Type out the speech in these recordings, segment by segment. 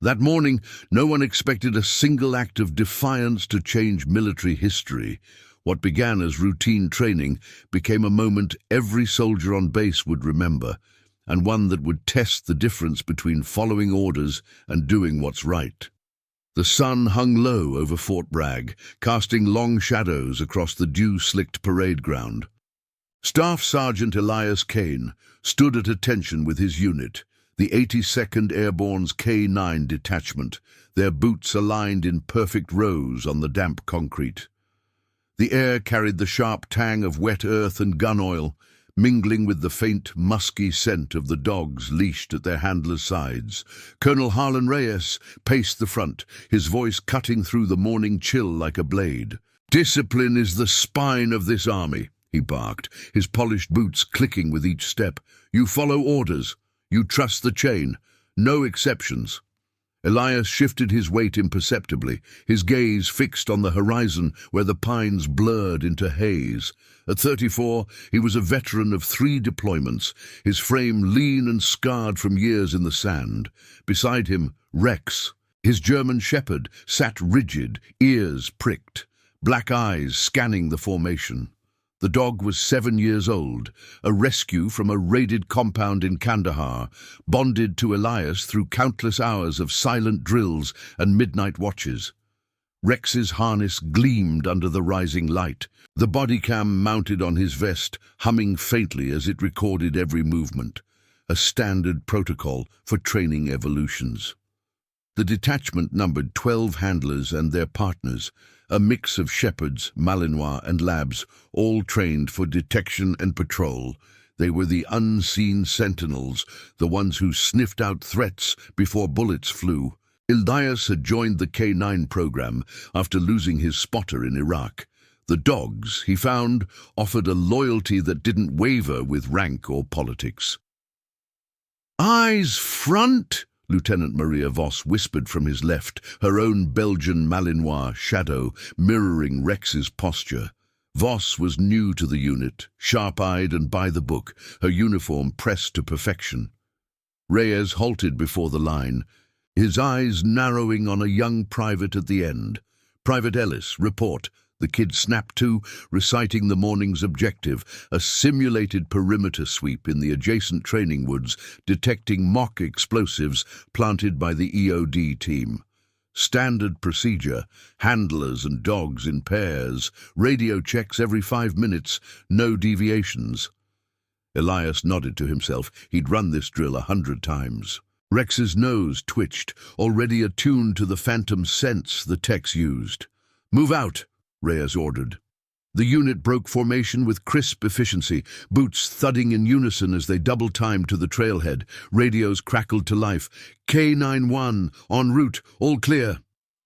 That morning, no one expected a single act of defiance to change military history. What began as routine training became a moment every soldier on base would remember, and one that would test the difference between following orders and doing what's right. The sun hung low over Fort Bragg, casting long shadows across the dew-slicked parade ground. Staff Sergeant Elias Kane stood at attention with his unit, the 82nd Airborne's K9 detachment, their boots aligned in perfect rows on the damp concrete. The air carried the sharp tang of wet earth and gun oil, mingling with the faint, musky scent of the dogs leashed at their handlers' sides. Colonel Harlan Reyes paced the front, his voice cutting through the morning chill like a blade. "Discipline is the spine of this army," he barked, his polished boots clicking with each step. "You follow orders. You trust the chain. No exceptions." Elias shifted his weight imperceptibly, his gaze fixed on the horizon where the pines blurred into haze. At 34, he was a veteran of 3 deployments, his frame lean and scarred from years in the sand. Beside him, Rex, his German shepherd, sat rigid, ears pricked, black eyes scanning the formation. The dog was 7 years old, a rescue from a raided compound in Kandahar, bonded to Elias through countless hours of silent drills and midnight watches. Rex's harness gleamed under the rising light, the body cam mounted on his vest humming faintly as it recorded every movement, a standard protocol for training evolutions. The detachment numbered 12 handlers and their partners, a mix of shepherds, Malinois, and labs, all trained for detection and patrol. They were the unseen sentinels, the ones who sniffed out threats before bullets flew. Elias had joined the K9 program after losing his spotter in Iraq. The dogs, he found, offered a loyalty that didn't waver with rank or politics. "Eyes front!" Lieutenant Maria Voss whispered from his left, her own Belgian Malinois shadow mirroring Rex's posture. Voss was new to the unit, sharp-eyed and by the book, her uniform pressed to perfection. Reyes halted before the line, his eyes narrowing on a young private at the end. "Private Ellis, report." The kid snapped to, reciting the morning's objective, a simulated perimeter sweep in the adjacent training woods, detecting mock explosives planted by the EOD team. Standard procedure, handlers and dogs in pairs, radio checks every 5 minutes, no deviations. Elias nodded to himself. He'd run this drill 100 times. Rex's nose twitched, already attuned to the phantom sense the techs used. "Move out," Reyes ordered. The unit broke formation with crisp efficiency, boots thudding in unison as they double-timed to the trailhead. Radios crackled to life. "K91, en route, all clear."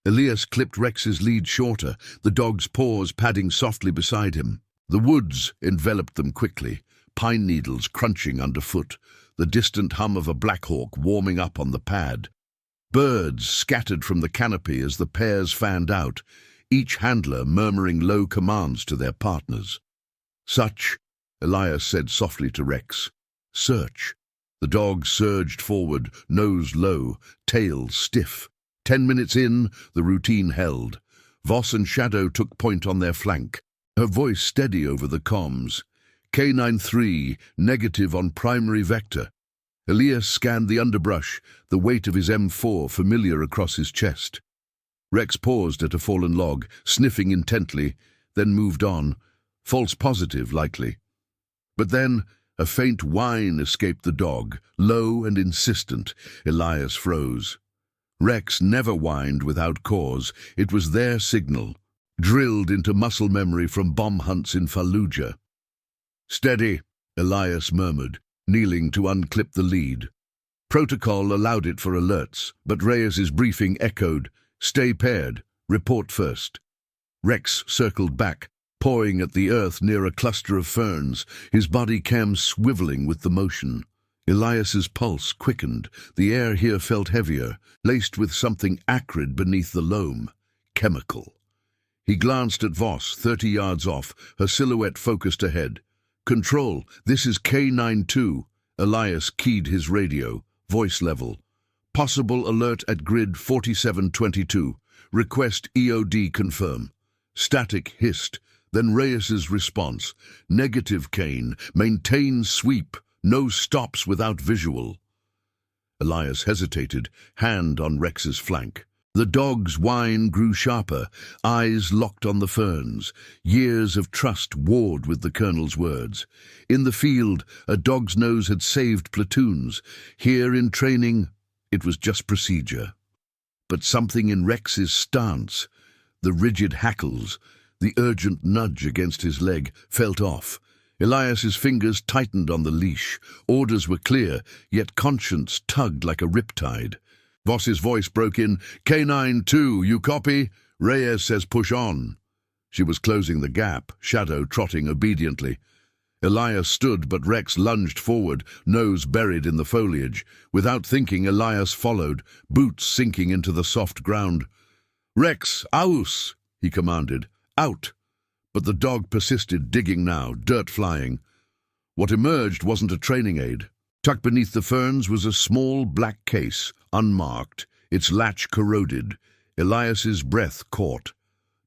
Elias clipped Rex's lead shorter, the dog's paws padding softly beside him. The woods enveloped them quickly, pine needles crunching underfoot, the distant hum of a blackhawk warming up on the pad. Birds scattered from the canopy as the pairs fanned out, each handler murmuring low commands to their partners. "Such," Elias said softly to Rex. "Search." The dog surged forward, nose low, tail stiff. 10 minutes in, the routine held. Voss and Shadow took point on their flank, her voice steady over the comms. "K93, negative on primary vector." Elias scanned the underbrush, the weight of his M4 familiar across his chest. Rex paused at a fallen log, sniffing intently, then moved on. False positive, likely. But then a faint whine escaped the dog, low and insistent. Elias froze. Rex never whined without cause. It was their signal, drilled into muscle memory from bomb hunts in Fallujah. "Steady," Elias murmured, kneeling to unclip the lead. Protocol allowed it for alerts, but Reyes's briefing echoed, "Stay paired. Report first." Rex circled back, pawing at the earth near a cluster of ferns, his body cam swiveling with the motion. Elias's pulse quickened. The air here felt heavier, laced with something acrid beneath the loam. Chemical. He glanced at Voss, 30 yards off, her silhouette focused ahead. "Control, this is K92. Elias keyed his radio, voice level. Possible alert at grid 4722. Request EOD confirm. Static hissed. Then Reyes's response. Negative, Kane. Maintain sweep. No stops without visual. Elias hesitated, hand on Rex's flank. The dog's whine grew sharper, eyes locked on the ferns. Years of trust warred with the colonel's words. In the field, a dog's nose had saved platoons. Here in training, it was just procedure. But something in Rex's stance, the rigid hackles, the urgent nudge against his leg, felt off. Elias's fingers tightened on the leash. Orders were clear, yet conscience tugged like a riptide. Voss's voice broke in. K9-2, you copy? Reyes says push on. She was closing the gap, Shadow trotting obediently. Elias stood, but Rex lunged forward, nose buried in the foliage. Without thinking, Elias followed, boots sinking into the soft ground. Rex, aus, he commanded. Out. But the dog persisted, digging now, dirt flying. What emerged wasn't a training aid. Tucked beneath the ferns was a small black case, unmarked, its latch corroded. Elias's breath caught.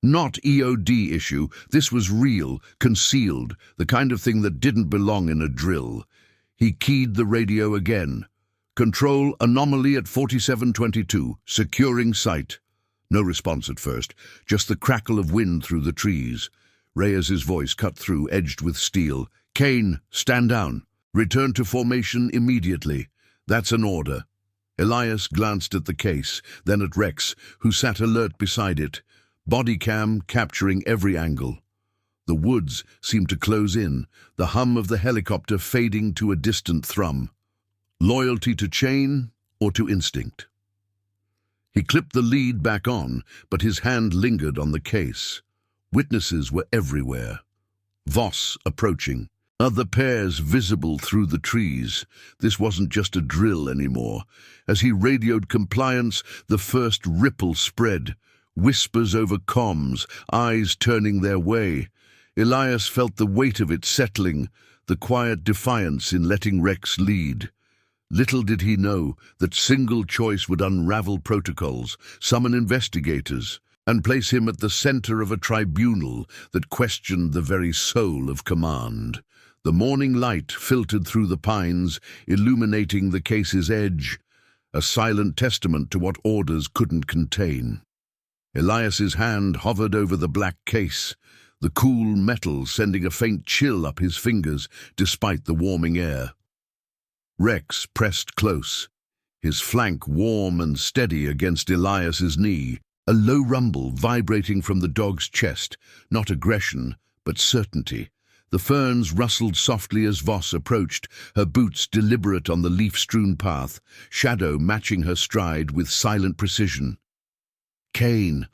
Not EOD issue, this was real, concealed, the kind of thing that didn't belong in a drill. He keyed the radio again. Control anomaly at 4722, securing sight. No response at first, just the crackle of wind through the trees. Reyes's voice cut through, edged with steel. Kane, stand down. Return to formation immediately. That's an order. Elias glanced at the case, then at Rex, who sat alert beside it. Body cam capturing every angle. The woods seemed to close in, the hum of the helicopter fading to a distant thrum. Loyalty to chain or to instinct? He clipped the lead back on, but his hand lingered on the case. Witnesses were everywhere. Voss approaching. Other pairs visible through the trees. This wasn't just a drill anymore. As he radioed compliance, the first ripple spread. Whispers over comms, eyes turning their way. Elias felt the weight of it settling, the quiet defiance in letting Rex lead. Little did he know that single choice would unravel protocols, summon investigators, and place him at the center of a tribunal that questioned the very soul of command. The morning light filtered through the pines, illuminating the case's edge, a silent testament to what orders couldn't contain. Elias's hand hovered over the black case, the cool metal sending a faint chill up his fingers despite the warming air. Rex pressed close, his flank warm and steady against Elias's knee, a low rumble vibrating from the dog's chest, not aggression, but certainty. The ferns rustled softly as Voss approached, her boots deliberate on the leaf-strewn path, Shadow matching her stride with silent precision. Kane,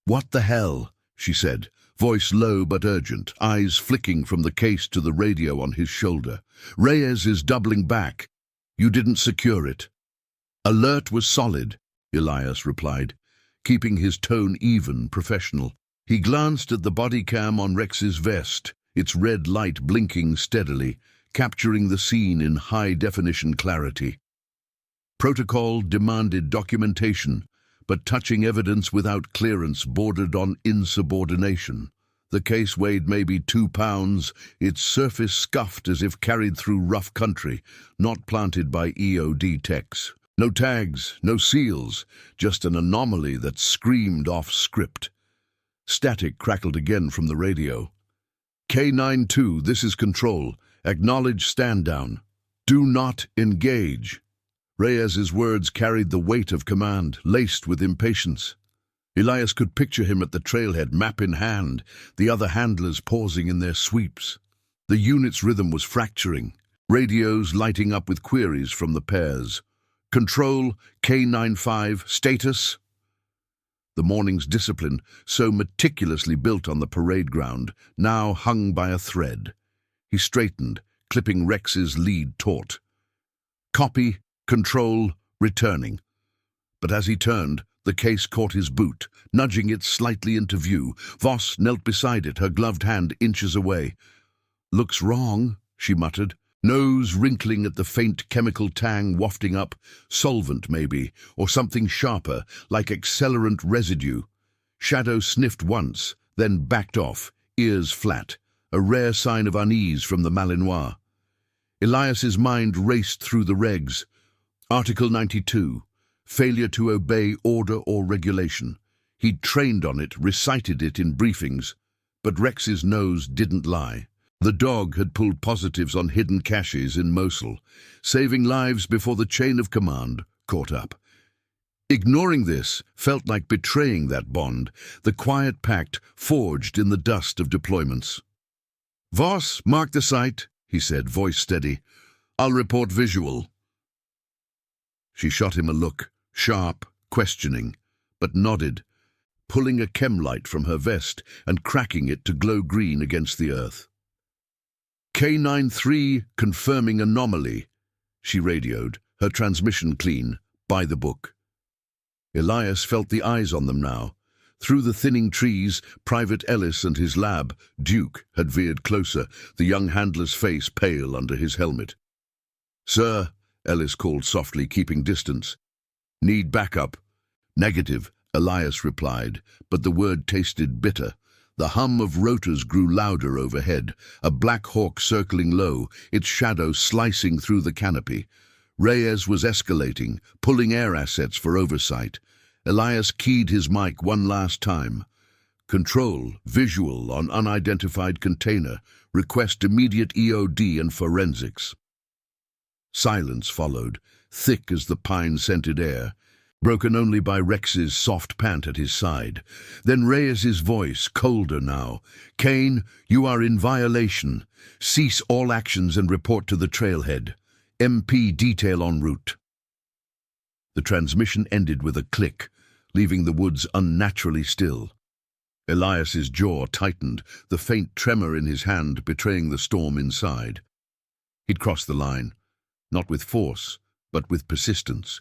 what the hell? She said, voice low but urgent, eyes flicking from the case to the radio on his shoulder. Reyes is doubling back. You didn't secure it. Alert was solid, Elias replied, keeping his tone even, professional. He glanced at the body cam on Rex's vest, its red light blinking steadily, capturing the scene in high-definition clarity. Protocol demanded documentation, but touching evidence without clearance bordered on insubordination. The case weighed maybe 2 pounds, its surface scuffed as if carried through rough country, not planted by EOD techs. No tags, no seals, just an anomaly that screamed off script. Static crackled again from the radio. K9-2, this is Control. Acknowledge stand down. Do not engage. Reyes's words carried the weight of command, laced with impatience. Elias could picture him at the trailhead, map in hand, the other handlers pausing in their sweeps. The unit's rhythm was fracturing, radios lighting up with queries from the pairs. Control, K95, status? The morning's discipline, so meticulously built on the parade ground, now hung by a thread. He straightened, clipping Rex's lead taut. Copy, Control, returning. But as he turned, the case caught his boot, nudging it slightly into view. Voss knelt beside it, her gloved hand inches away. Looks wrong, she muttered. Nose wrinkling at the faint chemical tang wafting up, solvent maybe, or something sharper, like accelerant residue. Shadow sniffed once, then backed off, ears flat, a rare sign of unease from the Malinois. Elias's mind raced through the regs. Article 92, failure to obey order or regulation. He'd trained on it, recited it in briefings, but Rex's nose didn't lie. The dog had pulled positives on hidden caches in Mosul, saving lives before the chain of command caught up. Ignoring this felt like betraying that bond, the quiet pact forged in the dust of deployments. "Voss, mark the site," he said, voice steady. "I'll report visual." She shot him a look, sharp, questioning, but nodded, pulling a chem light from her vest and cracking it to glow green against the earth. "K93 confirming anomaly," she radioed, her transmission clean, by the book. Elias felt the eyes on them now. Through the thinning trees, Private Ellis and his lab, Duke, had veered closer, the young handler's face pale under his helmet. "Sir," Ellis called softly, keeping distance. "Need backup." "Negative," Elias replied, but the word tasted bitter. The hum of rotors grew louder overhead, a black hawk circling low, its shadow slicing through the canopy. Reyes was escalating, pulling air assets for oversight. Elias keyed his mic one last time. "Control, visual on unidentified container. Request immediate EOD and forensics." Silence followed, thick as the pine-scented air, broken only by Rex's soft pant at his side. Then Reyes's voice, colder now. "Kane, you are in violation. Cease all actions and report to the trailhead. MP detail en route." The transmission ended with a click, leaving the woods unnaturally still. Elias's jaw tightened, the faint tremor in his hand betraying the storm inside. He'd crossed the line, not with force, but with persistence.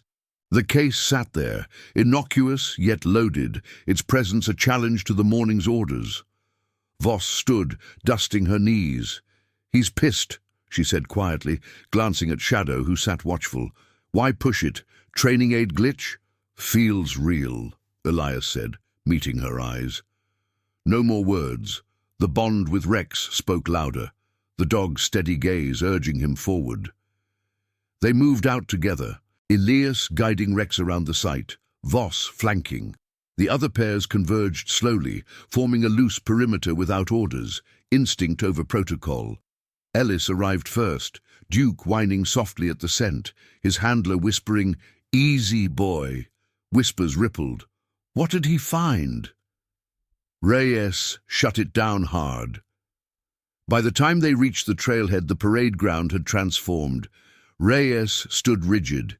The case sat there, innocuous yet loaded, its presence a challenge to the morning's orders. Voss stood, dusting her knees. "He's pissed," she said quietly, glancing at Shadow, who sat watchful. "Why push it? Training aid glitch?" "Feels real," Elias said, meeting her eyes. No more words. The bond with Rex spoke louder, the dog's steady gaze urging him forward. They moved out together, Elias guiding Rex around the site, Voss flanking. The other pairs converged slowly, forming a loose perimeter without orders, instinct over protocol. Ellis arrived first, Duke whining softly at the scent, his handler whispering, "Easy, boy." Whispers rippled. What did he find? Reyes shut it down hard. By the time they reached the trailhead, the parade ground had transformed. Reyes stood rigid,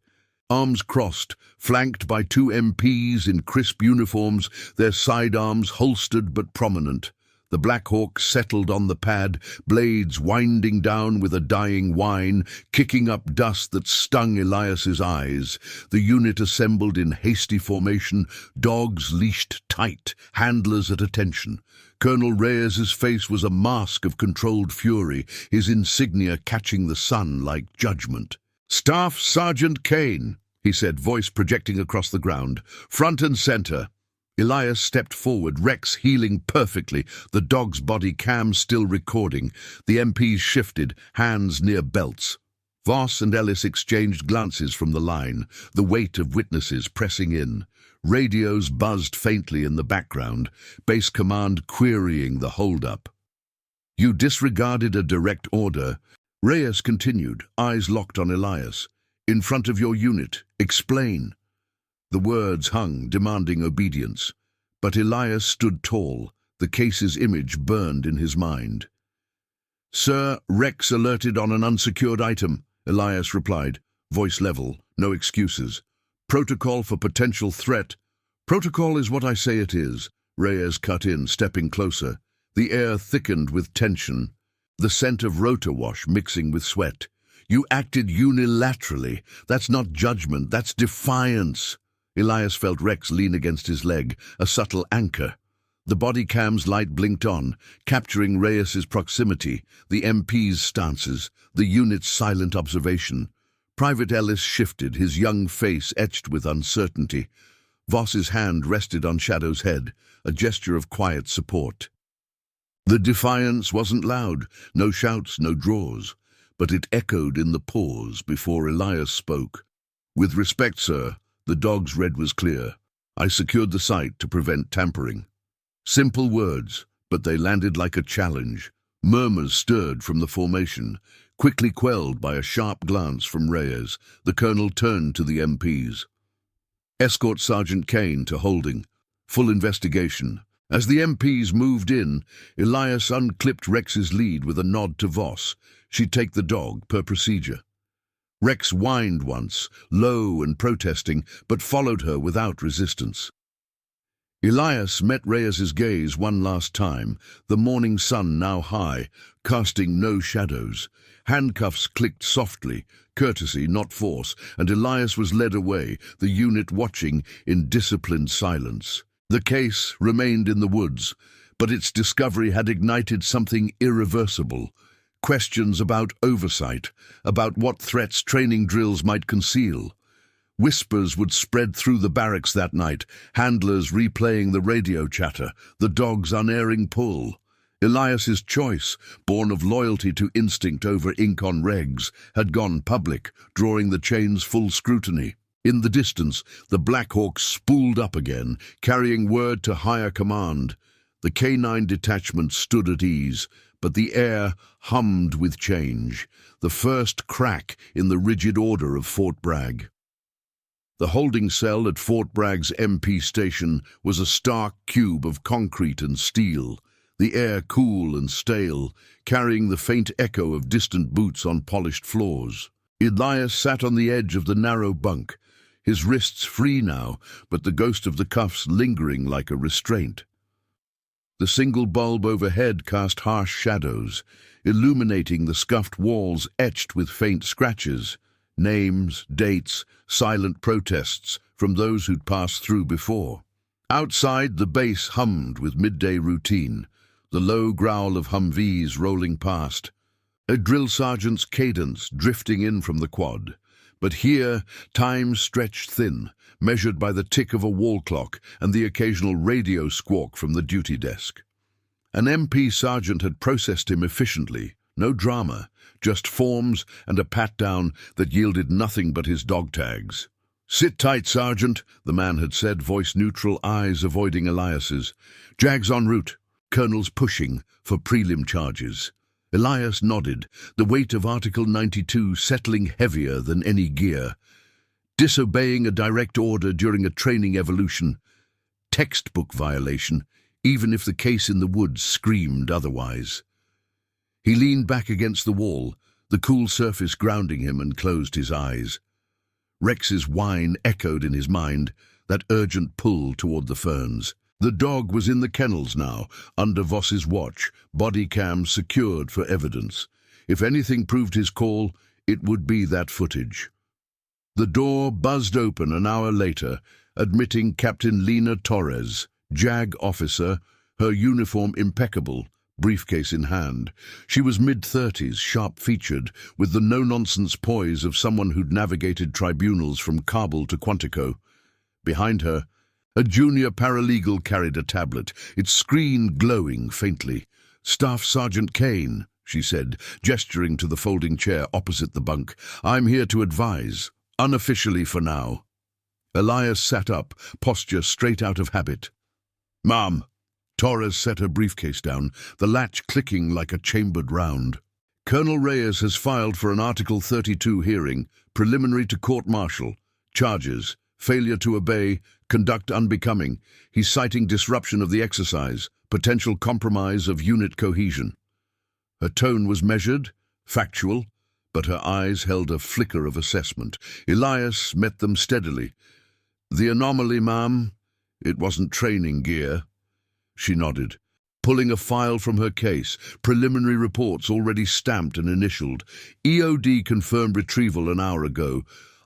arms crossed, flanked by two MPs in crisp uniforms, their sidearms holstered but prominent. The Black Hawk settled on the pad, blades winding down with a dying whine, kicking up dust that stung Elias's eyes. The unit assembled in hasty formation, dogs leashed tight, handlers at attention. Colonel Reyes's face was a mask of controlled fury, his insignia catching the sun like judgment. "Staff Sergeant Kane," he said, voice projecting across the ground. "Front and center." Elias stepped forward, Rex healing perfectly, the dog's body cam still recording. The MPs shifted, hands near belts. Voss and Ellis exchanged glances from the line, the weight of witnesses pressing in. Radios buzzed faintly in the background, base command querying the hold-up. "You disregarded a direct order." Reyes continued, eyes locked on Elias. "In front of your unit. Explain." The words hung, demanding obedience. But Elias stood tall, the case's image burned in his mind. "Sir, Rex alerted on an unsecured item," Elias replied, voice level, no excuses. "Protocol for potential threat." "Protocol is what I say it is," Reyes cut in, stepping closer. The air thickened with tension, the scent of rotor wash mixing with sweat. "You acted unilaterally. That's not judgment, that's defiance." Elias felt Rex lean against his leg, a subtle anchor. The body cam's light blinked on, capturing Reyes's proximity, the MP's stances, the unit's silent observation. Private Ellis shifted, his young face etched with uncertainty. Voss's hand rested on Shadow's head, a gesture of quiet support. The defiance wasn't loud, no shouts, no draws, but it echoed in the pause before Elias spoke. "With respect, sir," the dog's red was clear. "I secured the site to prevent tampering." Simple words, but they landed like a challenge. Murmurs stirred from the formation, quickly quelled by a sharp glance from Reyes. The colonel turned to the MPs. "Escort Sergeant Kane to holding. Full investigation." As the MPs moved in, Elias unclipped Rex's lead with a nod to Voss. She'd take the dog, per procedure. Rex whined once, low and protesting, but followed her without resistance. Elias met Reyes's gaze one last time, the morning sun now high, casting no shadows. Handcuffs clicked softly, courtesy, not force, and Elias was led away, the unit watching in disciplined silence. The case remained in the woods, but its discovery had ignited something irreversible. Questions about oversight, about what threats training drills might conceal. Whispers would spread through the barracks that night, handlers replaying the radio chatter, the dog's unerring pull. Elias's choice, born of loyalty to instinct over ink on regs, had gone public, drawing the chain's full scrutiny. In the distance, the Black Hawk spooled up again, carrying word to higher command. The K9 detachment stood at ease, but the air hummed with change, the first crack in the rigid order of Fort Bragg. The holding cell at Fort Bragg's MP station was a stark cube of concrete and steel, the air cool and stale, carrying the faint echo of distant boots on polished floors. Elias sat on the edge of the narrow bunk, his wrists free now, but the ghost of the cuffs lingering like a restraint. The single bulb overhead cast harsh shadows, illuminating the scuffed walls etched with faint scratches, names, dates, silent protests from those who'd passed through before. Outside, the base hummed with midday routine, the low growl of Humvees rolling past, a drill sergeant's cadence drifting in from the quad. But here, time stretched thin, measured by the tick of a wall clock and the occasional radio squawk from the duty desk. An MP sergeant had processed him efficiently, no drama, just forms and a pat-down that yielded nothing but his dog tags. "Sit tight, Sergeant," the man had said, voice neutral, eyes avoiding Elias's. "Jags en route. Colonel's pushing for prelim charges." Elias nodded, the weight of Article 92 settling heavier than any gear. Disobeying a direct order during a training evolution. Textbook violation, even if the case in the woods screamed otherwise. He leaned back against the wall, the cool surface grounding him, and closed his eyes. Rex's whine echoed in his mind, that urgent pull toward the ferns. The dog was in the kennels now, under Voss's watch, body cam secured for evidence. If anything proved his call, it would be that footage. The door buzzed open an hour later, admitting Captain Lena Torres, JAG officer, her uniform impeccable, briefcase in hand. She was mid-30s, sharp-featured, with the no-nonsense poise of someone who'd navigated tribunals from Kabul to Quantico. Behind her, a junior paralegal carried a tablet, its screen glowing faintly. "Staff Sergeant Kane," she said, gesturing to the folding chair opposite the bunk. "I'm here to advise, unofficially for now." Elias sat up, posture straight out of habit. "Ma'am." Torres set her briefcase down, the latch clicking like a chambered round. "Colonel Reyes has filed for an Article 32 hearing, preliminary to court-martial. Charges: failure to obey, conduct unbecoming. He's citing disruption of the exercise, potential compromise of unit cohesion." Her tone was measured, factual, but her eyes held a flicker of assessment. Elias met them steadily. "The anomaly, ma'am? It wasn't training gear." She nodded, pulling a file from her case, preliminary reports already stamped and initialed. EOD confirmed retrieval an hour ago.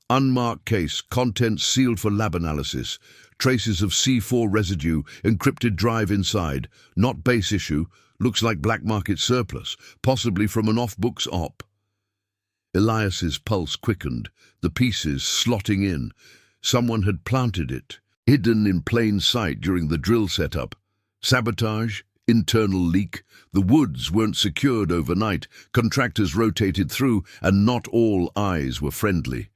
Unmarked case, contents sealed for lab analysis. Traces of C4 residue, encrypted drive inside. Not base issue, looks like black market surplus, possibly from an off-books op. Elias's pulse quickened, the pieces slotting in. Someone had planted it, hidden in plain sight during the drill setup. Sabotage, internal leak. The woods weren't secured overnight, contractors rotated through, and not all eyes were friendly.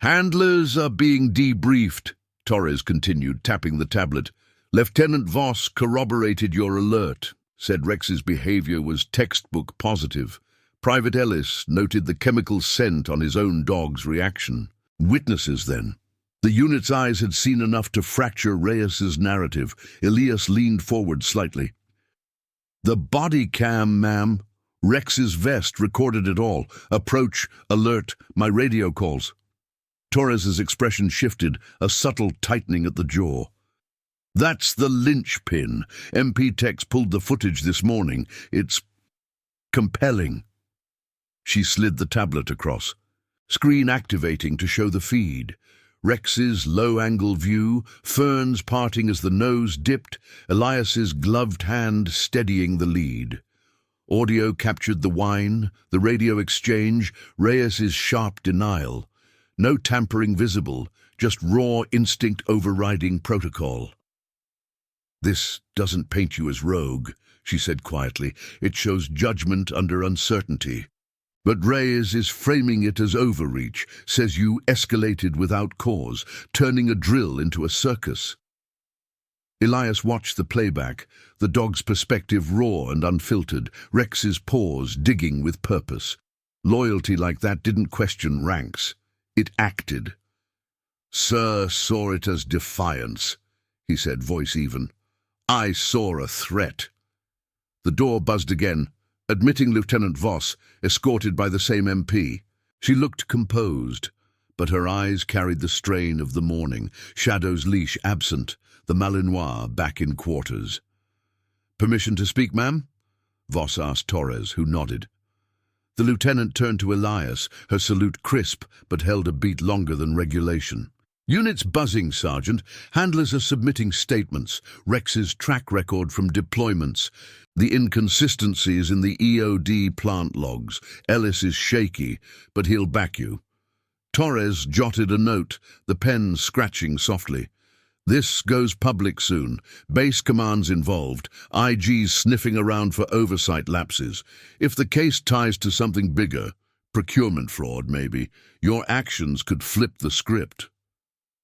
"Handlers are being debriefed," Torres continued, tapping the tablet. "Lieutenant Voss corroborated your alert, said Rex's behavior was textbook positive. Private Ellis noted the chemical scent on his own dog's reaction. Witnesses, then? The unit's eyes had seen enough to fracture Reyes's narrative. Elias leaned forward slightly. "The body cam, ma'am. Rex's vest recorded it all. Approach, alert, my radio calls." Torres's expression shifted, a subtle tightening at the jaw. "That's the linchpin. MP Tech's pulled the footage this morning. It's compelling." She slid the tablet across, screen activating to show the feed. Rex's low-angle view, ferns parting as the nose dipped, Elias's gloved hand steadying the lead. Audio captured the whine, the radio exchange, Reyes's sharp denial. No tampering visible, just raw instinct overriding protocol. "This doesn't paint you as rogue," she said quietly. "It shows judgment under uncertainty. But Reyes is framing it as overreach, says you escalated without cause, turning a drill into a circus." Elias watched the playback, the dog's perspective raw and unfiltered, Rex's paws digging with purpose. Loyalty like that didn't question ranks. It acted. "Sir saw it as defiance," he said, voice even. "I saw a threat." The door buzzed again, admitting Lieutenant Voss, escorted by the same MP. She looked composed, but her eyes carried the strain of the morning, Shadow's leash absent, the Malinois back in quarters. "Permission to speak, ma'am?" Voss asked Torres, who nodded. The lieutenant turned to Elias, her salute crisp, but held a beat longer than regulation. "Units buzzing, Sergeant. Handlers are submitting statements. Rex's track record from deployments. The inconsistencies in the EOD plant logs. Ellis is shaky, but he'll back you." Torres jotted a note, the pen scratching softly. "This goes public soon. Base command's involved. IG's sniffing around for oversight lapses. If the case ties to something bigger, procurement fraud maybe, your actions could flip the script."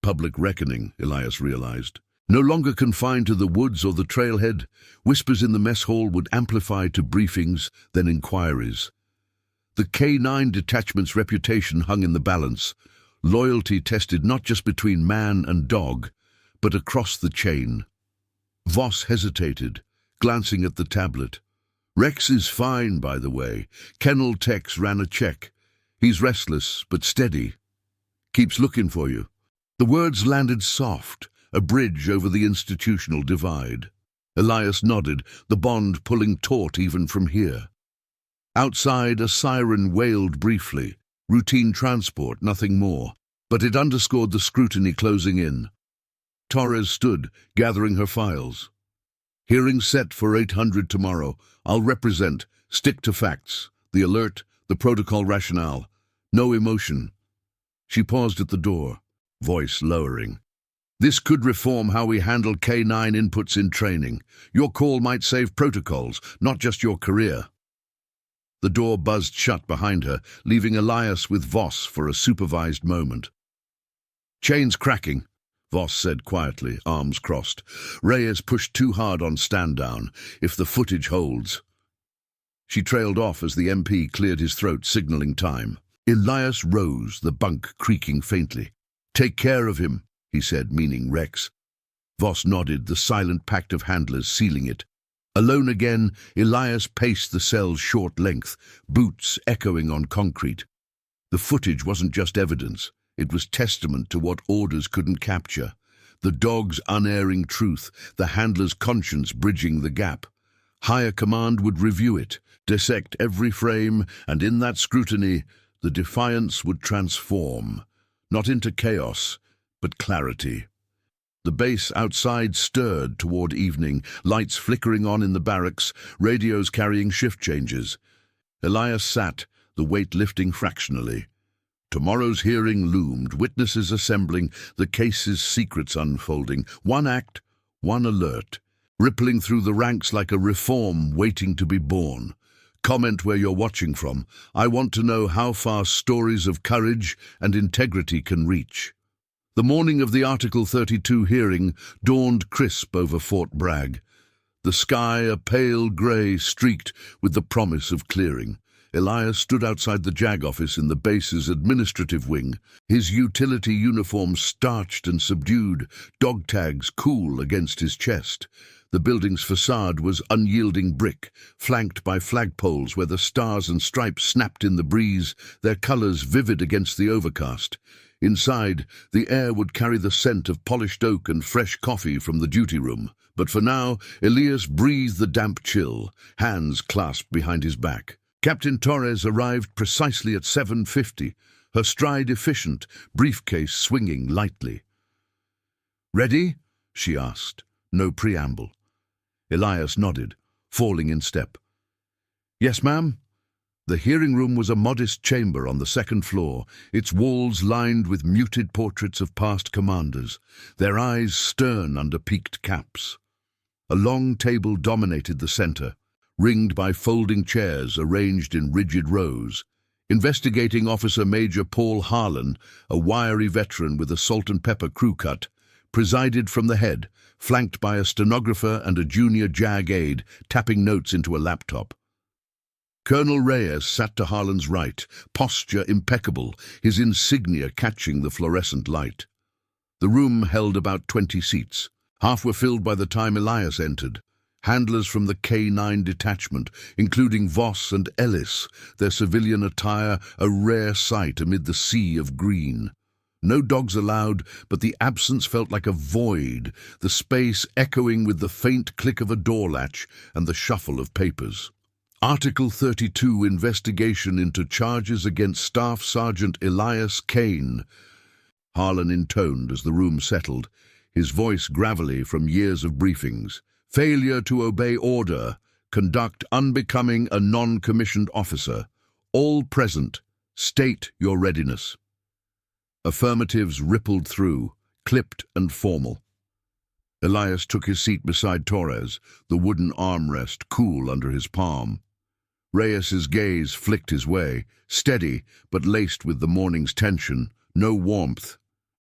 Public reckoning, Elias realized. No longer confined to the woods or the trailhead, whispers in the mess hall would amplify to briefings, then inquiries. The K9 detachment's reputation hung in the balance. Loyalty tested not just between man and dog, but across the chain. Voss hesitated, glancing at the tablet. "Rex is fine, by the way. Kennel Techs ran a check. He's restless, but steady. Keeps looking for you." The words landed soft, a bridge over the institutional divide. Elias nodded, the bond pulling taut even from here. Outside, a siren wailed briefly. Routine transport, nothing more. But it underscored the scrutiny closing in. Torres stood, gathering her files. "Hearing set for 800 tomorrow. I'll represent. Stick to facts. The alert, the protocol rationale. No emotion." She paused at the door, voice lowering. "This could reform how we handle K9 inputs in training. Your call might save protocols, not just your career." The door buzzed shut behind her, leaving Elias with Voss for a supervised moment. "Chain's cracking," Voss said quietly, arms crossed. "Reyes pushed too hard on stand-down, if the footage holds." She trailed off as the MP cleared his throat, signaling time. Elias rose, the bunk creaking faintly. "Take care of him," he said, meaning Rex. Voss nodded, the silent pact of handlers sealing it. Alone again, Elias paced the cell's short length, boots echoing on concrete. The footage wasn't just evidence. It was testament to what orders couldn't capture. The dog's unerring truth, the handler's conscience bridging the gap. Higher command would review it, dissect every frame, and in that scrutiny, the defiance would transform, not into chaos, but clarity. The base outside stirred toward evening, lights flickering on in the barracks, radios carrying shift changes. Elias sat, the weight lifting fractionally. Tomorrow's hearing loomed, witnesses assembling, the case's secrets unfolding. One act, one alert, rippling through the ranks like a reform waiting to be born. Comment where you're watching from. I want to know how far stories of courage and integrity can reach. The morning of the Article 32 hearing dawned crisp over Fort Bragg. The sky a pale grey streaked with the promise of clearing. Elias stood outside the JAG office in the base's administrative wing, his utility uniform starched and subdued, dog tags cool against his chest. The building's facade was unyielding brick, flanked by flagpoles where the stars and stripes snapped in the breeze, their colours vivid against the overcast. Inside, the air would carry the scent of polished oak and fresh coffee from the duty room. But for now, Elias breathed the damp chill, hands clasped behind his back. Captain Torres arrived precisely at 7:50, her stride efficient, briefcase swinging lightly. "Ready?" she asked. No preamble. Elias nodded, falling in step. "Yes, ma'am." The hearing room was a modest chamber on the second floor, its walls lined with muted portraits of past commanders, their eyes stern under peaked caps. A long table dominated the center, ringed by folding chairs arranged in rigid rows. Investigating Officer Major Paul Harlan, a wiry veteran with a salt and pepper crew cut, presided from the head, flanked by a stenographer and a junior JAG aide tapping notes into a laptop. Colonel Reyes sat to Harlan's right, posture impeccable, his insignia catching the fluorescent light. The room held about 20 seats. Half were filled by the time Elias entered. Handlers from the K9 detachment, including Voss and Ellis, their civilian attire a rare sight amid the sea of green. No dogs allowed, but the absence felt like a void, the space echoing with the faint click of a door latch and the shuffle of papers. Article 32 investigation into charges against Staff Sergeant Elias Kane. Harlan intoned as the room settled, his voice gravelly from years of briefings. Failure to obey order, conduct unbecoming a non-commissioned officer. All present, state your readiness. Affirmatives rippled through, clipped and formal. Elias took his seat beside Torres, the wooden armrest cool under his palm. Reyes's gaze flicked his way, steady but laced with the morning's tension, no warmth.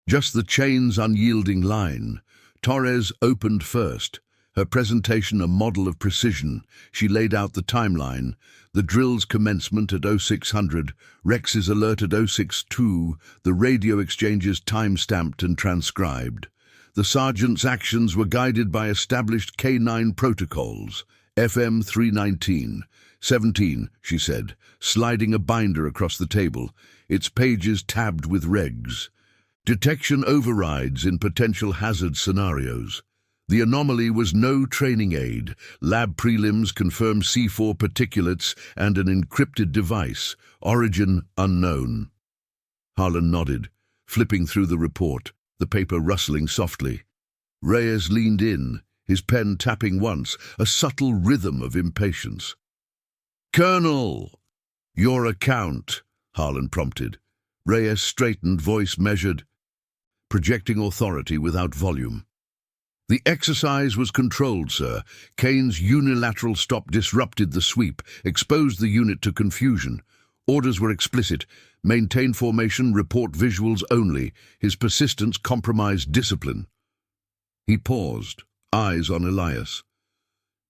Just the chain's unyielding line. Torres opened first, her presentation a model of precision. She laid out the timeline, the drill's commencement at 0600, Rex's alert at 06:02, the radio exchanges time-stamped and transcribed. The sergeant's actions were guided by established K9 protocols, FM 319. 17, she said, sliding a binder across the table, its pages tabbed with regs. Detection overrides in potential hazard scenarios. The anomaly was no training aid. Lab prelims confirmed C4 particulates and an encrypted device, origin unknown. Harlan nodded, flipping through the report, the paper rustling softly. Reyes leaned in, his pen tapping once, a subtle rhythm of impatience. "Colonel!" "Your account," Harlan prompted. Reyes straightened, voice measured, projecting authority without volume. "The exercise was controlled, sir. Kane's unilateral stop disrupted the sweep, exposed the unit to confusion. Orders were explicit. Maintain formation, report visuals only. His persistence compromised discipline." He paused, eyes on Elias.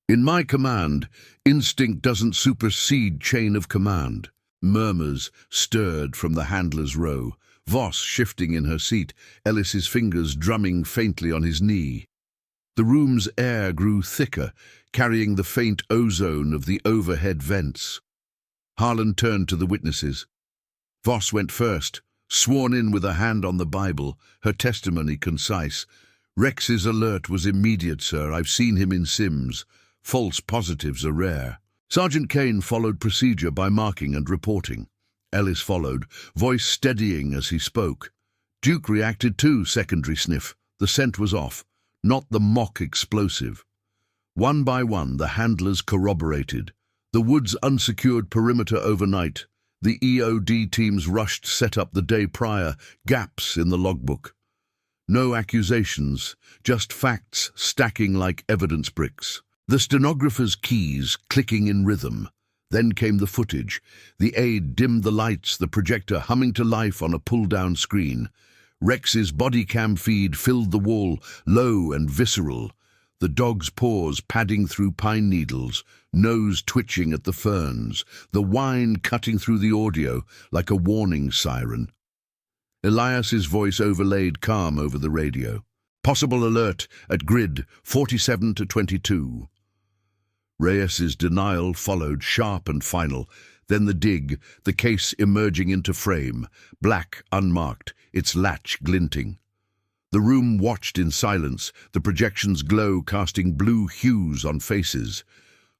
"In my command, instinct doesn't supersede chain of command." Murmurs stirred from the handler's row, Voss shifting in her seat, Ellis's fingers drumming faintly on his knee. The room's air grew thicker, carrying the faint ozone of the overhead vents. Harlan turned to the witnesses. Voss went first, sworn in with a hand on the Bible, her testimony concise. "Rex's alert was immediate, sir. I've seen him in Sims. False positives are rare." Sergeant Kane followed procedure by marking and reporting. Ellis followed, voice steadying as he spoke. Duke reacted too, secondary sniff. The scent was off, not the mock explosive. One by one, the handlers corroborated. The wood's unsecured perimeter overnight. The EOD teams rushed set up the day prior, gaps in the logbook. No accusations, just facts stacking like evidence bricks. The stenographer's keys clicking in rhythm. Then came the footage. The aide dimmed the lights, the projector humming to life on a pull-down screen. Rex's body cam feed filled the wall, low and visceral. The dog's paws padding through pine needles, nose twitching at the ferns, the whine cutting through the audio like a warning siren. Elias's voice overlaid calm over the radio. Possible alert at grid 47 to 22. Reyes's denial followed, sharp and final. Then the dig, the case emerging into frame, black, unmarked, its latch glinting. The room watched in silence, the projection's glow casting blue hues on faces.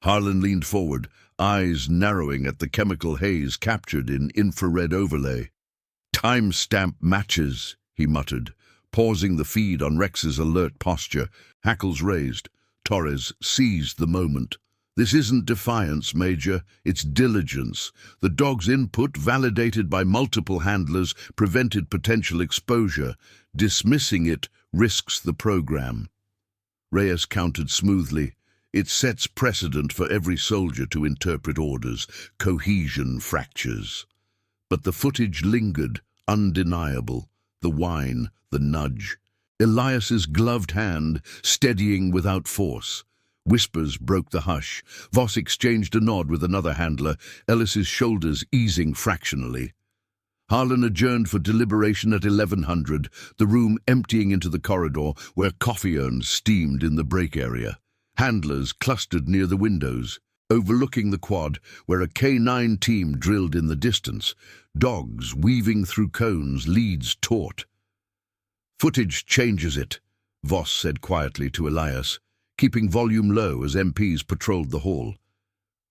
Harlan leaned forward, eyes narrowing at the chemical haze captured in infrared overlay. "Timestamp matches," he muttered, pausing the feed on Rex's alert posture, hackles raised. Torres seized the moment. "This isn't defiance, Major, it's diligence. The dog's input, validated by multiple handlers, prevented potential exposure. Dismissing it risks the program." Reyes countered smoothly. "It sets precedent for every soldier to interpret orders. Cohesion fractures." But the footage lingered, undeniable. The whine, the nudge. Elias's gloved hand, steadying without force. Whispers broke the hush. Voss exchanged a nod with another handler, Ellis's shoulders easing fractionally. Harlan adjourned for deliberation at 1100, the room emptying into the corridor where coffee urns steamed in the break area. Handlers clustered near the windows, overlooking the quad where a K9 team drilled in the distance, dogs weaving through cones, leads taut. "Footage changes it," Voss said quietly to Elias, keeping volume low as MPs patrolled the hall.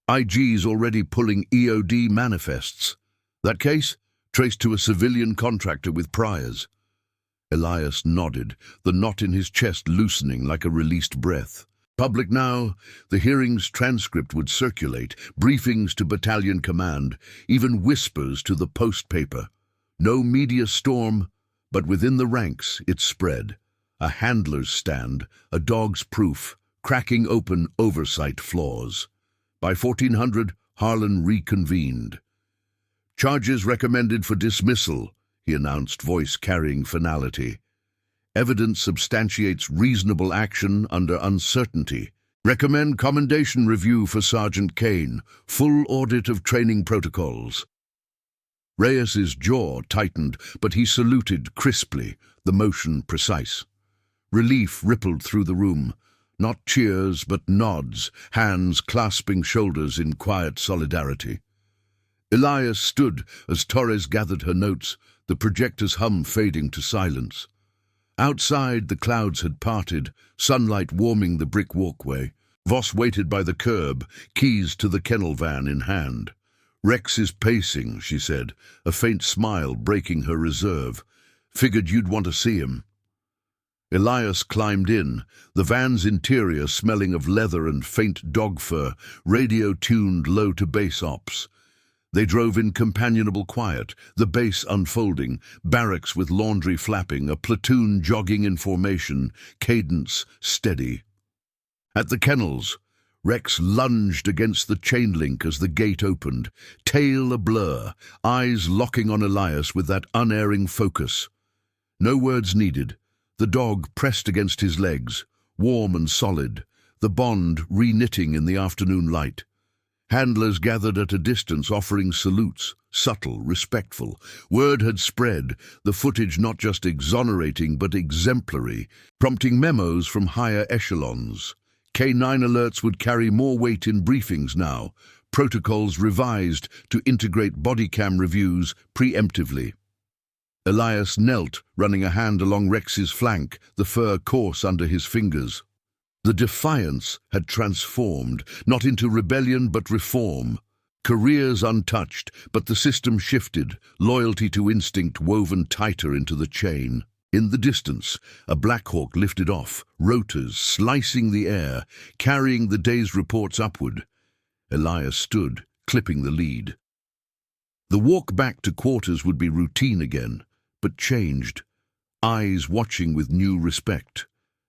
"IG's already pulling EOD manifests. That case? Traced to a civilian contractor with priors." Elias nodded, the knot in his chest loosening like a released breath. "Public now, the hearing's transcript would circulate, briefings to battalion command, even whispers to the post paper. No media storm, but within the ranks it spread. A handler's stand, a dog's proof, cracking open oversight flaws. By 1400, Harlan reconvened. "Charges recommended for dismissal," he announced, voice carrying finality. "Evidence substantiates reasonable action under uncertainty. Recommend commendation review for Sergeant Kane, full audit of training protocols." Reyes's jaw tightened, but he saluted crisply, the motion precise. Relief rippled through the room. Not cheers, but nods, hands clasping shoulders in quiet solidarity. Elias stood as Torres gathered her notes, the projector's hum fading to silence. Outside, the clouds had parted, sunlight warming the brick walkway. Voss waited by the curb, keys to the kennel van in hand. "Rex is pacing," she said, a faint smile breaking her reserve. "Figured you'd want to see him." Elias climbed in, the van's interior smelling of leather and faint dog fur, radio tuned low to base ops. They drove in companionable quiet, the base unfolding, barracks with laundry flapping, a platoon jogging in formation, cadence steady. At the kennels, Rex lunged against the chain link as the gate opened, tail a blur, eyes locking on Elias with that unerring focus. No words needed. The dog pressed against his legs, warm and solid, the bond re-knitting in the afternoon light. Handlers gathered at a distance offering salutes, subtle, respectful. Word had spread, the footage not just exonerating but exemplary, prompting memos from higher echelons. K9 alerts would carry more weight in briefings now, protocols revised to integrate body cam reviews preemptively. Elias knelt, running a hand along Rex's flank, the fur coarse under his fingers. The defiance had transformed, not into rebellion but reform. Careers untouched, but the system shifted, loyalty to instinct woven tighter into the chain. In the distance, a Black Hawk lifted off, rotors slicing the air, carrying the day's reports upward. Elias stood, clipping the lead. The walk back to quarters would be routine again, but changed. Eyes watching with new respect,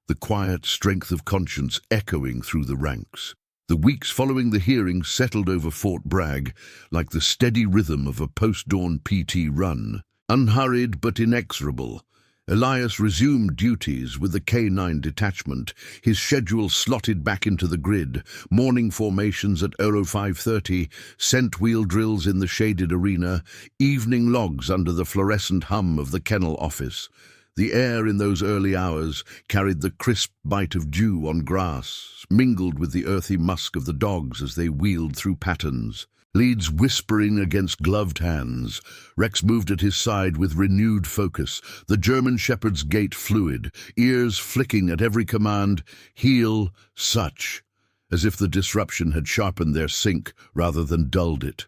the quiet strength of conscience echoing through the ranks. The weeks following the hearing settled over Fort Bragg like the steady rhythm of a post-dawn PT run. Unhurried but inexorable, Elias resumed duties with the K9 detachment, his schedule slotted back into the grid, morning formations at 0530, scent wheel drills in the shaded arena, evening logs under the fluorescent hum of the kennel office. The air in those early hours carried the crisp bite of dew on grass, mingled with the earthy musk of the dogs as they wheeled through patterns. Leads whispering against gloved hands. Rex moved at his side with renewed focus, the German shepherd's gait fluid, ears flicking at every command, heel, such, as if the disruption had sharpened their sync rather than dulled it.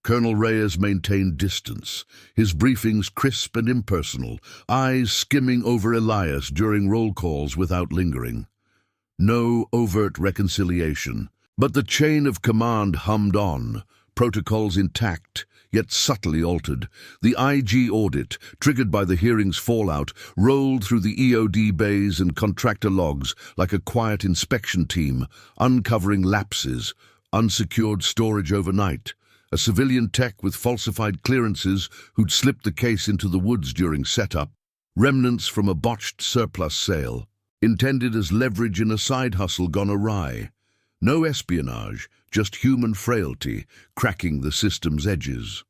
Colonel Reyes maintained distance, his briefings crisp and impersonal, eyes skimming over Elias during roll calls without lingering. No overt reconciliation, but the chain of command hummed on, protocols intact, yet subtly altered. The IG audit, triggered by the hearing's fallout, rolled through the EOD bays and contractor logs like a quiet inspection team, uncovering lapses, unsecured storage overnight. A civilian tech with falsified clearances who'd slipped the case into the woods during setup, remnants from a botched surplus sale, intended as leverage in a side hustle gone awry. No espionage, just human frailty cracking the system's edges.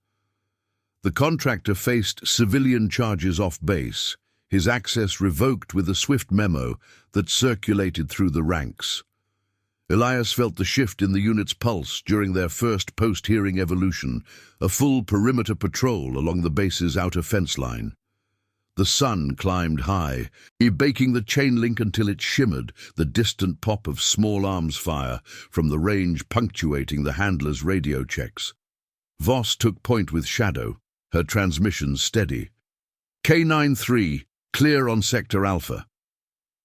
The contractor faced civilian charges off base, his access revoked with a swift memo that circulated through the ranks. Elias felt the shift in the unit's pulse during their first post-hearing evolution, a full perimeter patrol along the base's outer fence line. The sun climbed high, baking the chain link until it shimmered, the distant pop of small arms fire from the range punctuating the handler's radio checks. Voss took point with Shadow, her transmissions steady. K9-3, clear on Sector Alpha.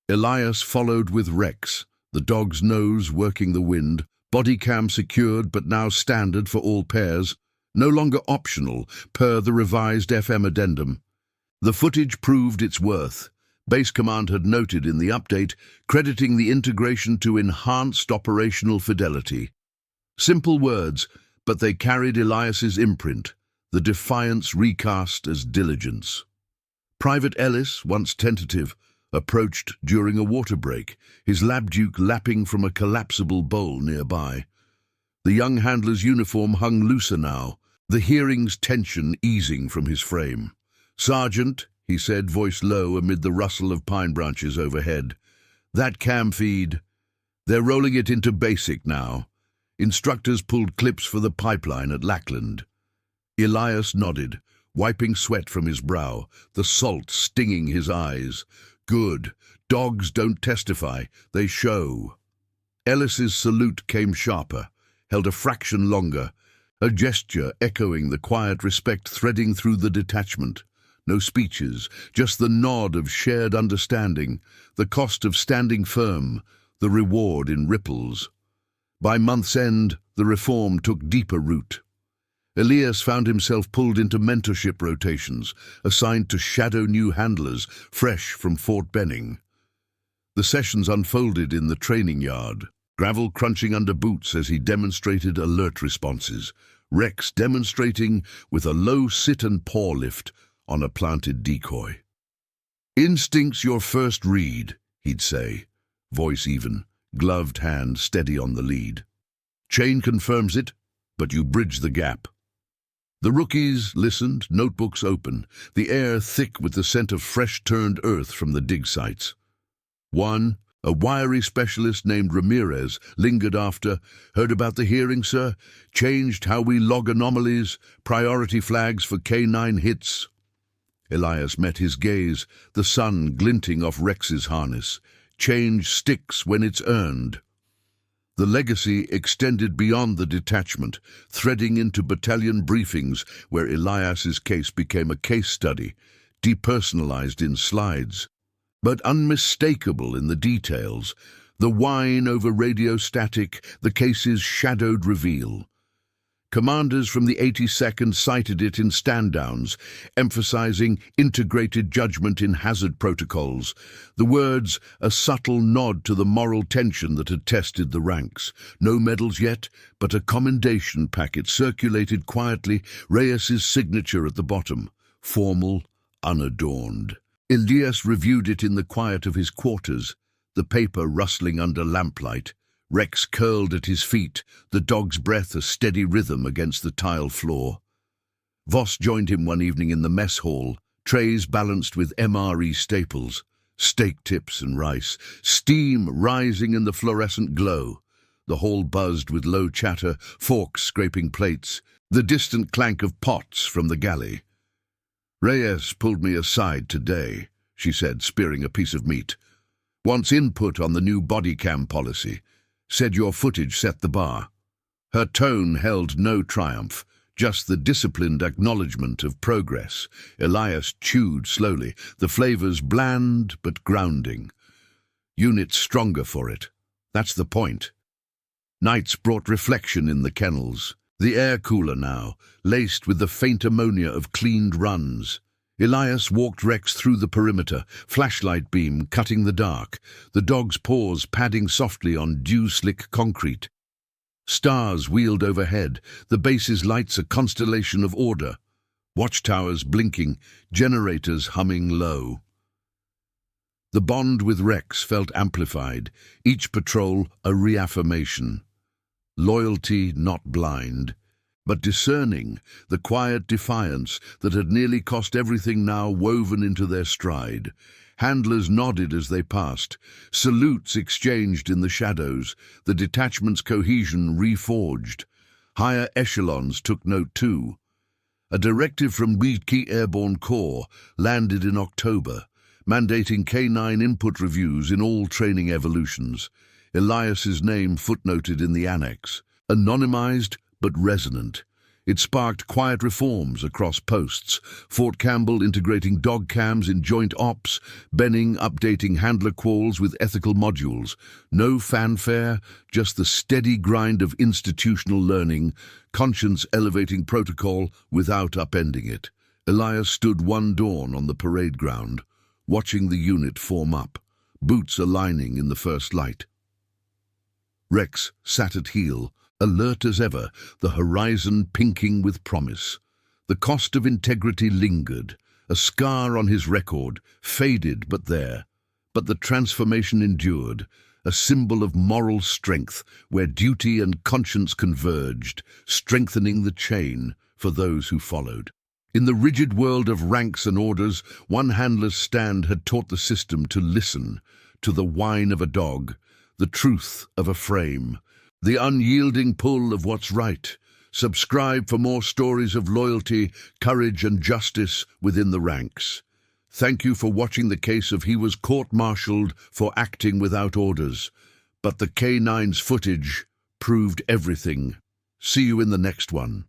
Elias followed with Rex, the dog's nose working the wind, body cam secured but now standard for all pairs, no longer optional per the revised FM addendum. The footage proved its worth. Base Command had noted in the update, crediting the integration to enhanced operational fidelity. Simple words, but they carried Elias's imprint, the defiance recast as diligence. Private Ellis, once tentative, approached during a water break, his labduke lapping from a collapsible bowl nearby. The young handler's uniform hung looser now, the hearing's tension easing from his frame. "Sergeant," he said, voice low amid the rustle of pine branches overhead, "that cam feed, they're rolling it into basic now. Instructors pulled clips for the pipeline at Lackland." Elias nodded, wiping sweat from his brow, the salt stinging his eyes. "Good. Dogs don't testify, they show." Ellis's salute came sharper, held a fraction longer, a gesture echoing the quiet respect threading through the detachment. No speeches, just the nod of shared understanding, the cost of standing firm, the reward in ripples. By month's end, the reform took deeper root. Elias found himself pulled into mentorship rotations, assigned to shadow new handlers, fresh from Fort Benning. The sessions unfolded in the training yard, gravel crunching under boots as he demonstrated alert responses, Rex demonstrating with a low sit and paw lift on a planted decoy. "Instinct's your first read," he'd say, voice even, gloved hand steady on the lead. "Chain confirms it, but you bridge the gap." The rookies listened, notebooks open, the air thick with the scent of fresh-turned earth from the dig sites. One, a wiry specialist named Ramirez, lingered after. "Heard about the hearing, sir? Changed how we log anomalies, priority flags for K9 hits." Elias met his gaze, the sun glinting off Rex's harness. "Change sticks when it's earned." The legacy extended beyond the detachment, threading into battalion briefings where Elias's case became a case study, depersonalized in slides, but unmistakable in the details. The whine over radio static, the case's shadowed reveal. Commanders from the 82nd cited it in stand-downs, emphasizing integrated judgment in hazard protocols. The words, a subtle nod to the moral tension that had tested the ranks. No medals yet, but a commendation packet circulated quietly, Reyes's signature at the bottom, formal, unadorned. Elias reviewed it in the quiet of his quarters, the paper rustling under lamplight. Rex curled at his feet, the dog's breath a steady rhythm against the tile floor. Voss joined him one evening in the mess hall, trays balanced with MRE staples, steak tips and rice, steam rising in the fluorescent glow. The hall buzzed with low chatter, forks scraping plates, the distant clank of pots from the galley. "Reyes pulled me aside today," she said, spearing a piece of meat. "Wants input on the new body cam policy. Said your footage set the bar." Her tone held no triumph, just the disciplined acknowledgement of progress. Elias chewed slowly, the flavors bland but grounding. "Unit's stronger for it. That's the point." Nights brought reflection in the kennels. The air cooler now, laced with the faint ammonia of cleaned runs. Elias walked Rex through the perimeter, flashlight beam cutting the dark, the dog's paws padding softly on dew-slick concrete. Stars wheeled overhead, the base's lights a constellation of order. Watchtowers blinking, generators humming low. The bond with Rex felt amplified, each patrol a reaffirmation. Loyalty not blind, but discerning, the quiet defiance that had nearly cost everything now woven into their stride. Handlers nodded as they passed, salutes exchanged in the shadows, the detachment's cohesion reforged. Higher echelons took note too. A directive from Wheatkey Airborne Corps landed in October, mandating K9 input reviews in all training evolutions. Elias's name footnoted in the annex, anonymized but resonant. It sparked quiet reforms across posts, Fort Campbell integrating dog cams in joint ops, Benning updating handler quals with ethical modules. No fanfare, just the steady grind of institutional learning, conscience elevating protocol without upending it. Elias stood one dawn on the parade ground, watching the unit form up, boots aligning in the first light. Rex sat at heel, alert as ever, the horizon pinking with promise. The cost of integrity lingered, a scar on his record, faded but there. But the transformation endured, a symbol of moral strength where duty and conscience converged, strengthening the chain for those who followed. In the rigid world of ranks and orders, one handler's stand had taught the system to listen to the whine of a dog, the truth of a frame, the unyielding pull of what's right. Subscribe for more stories of loyalty, courage and justice within the ranks. Thank you for watching the case of He Was court-martialed for acting without orders. But the K9's footage proved everything. See you in the next one.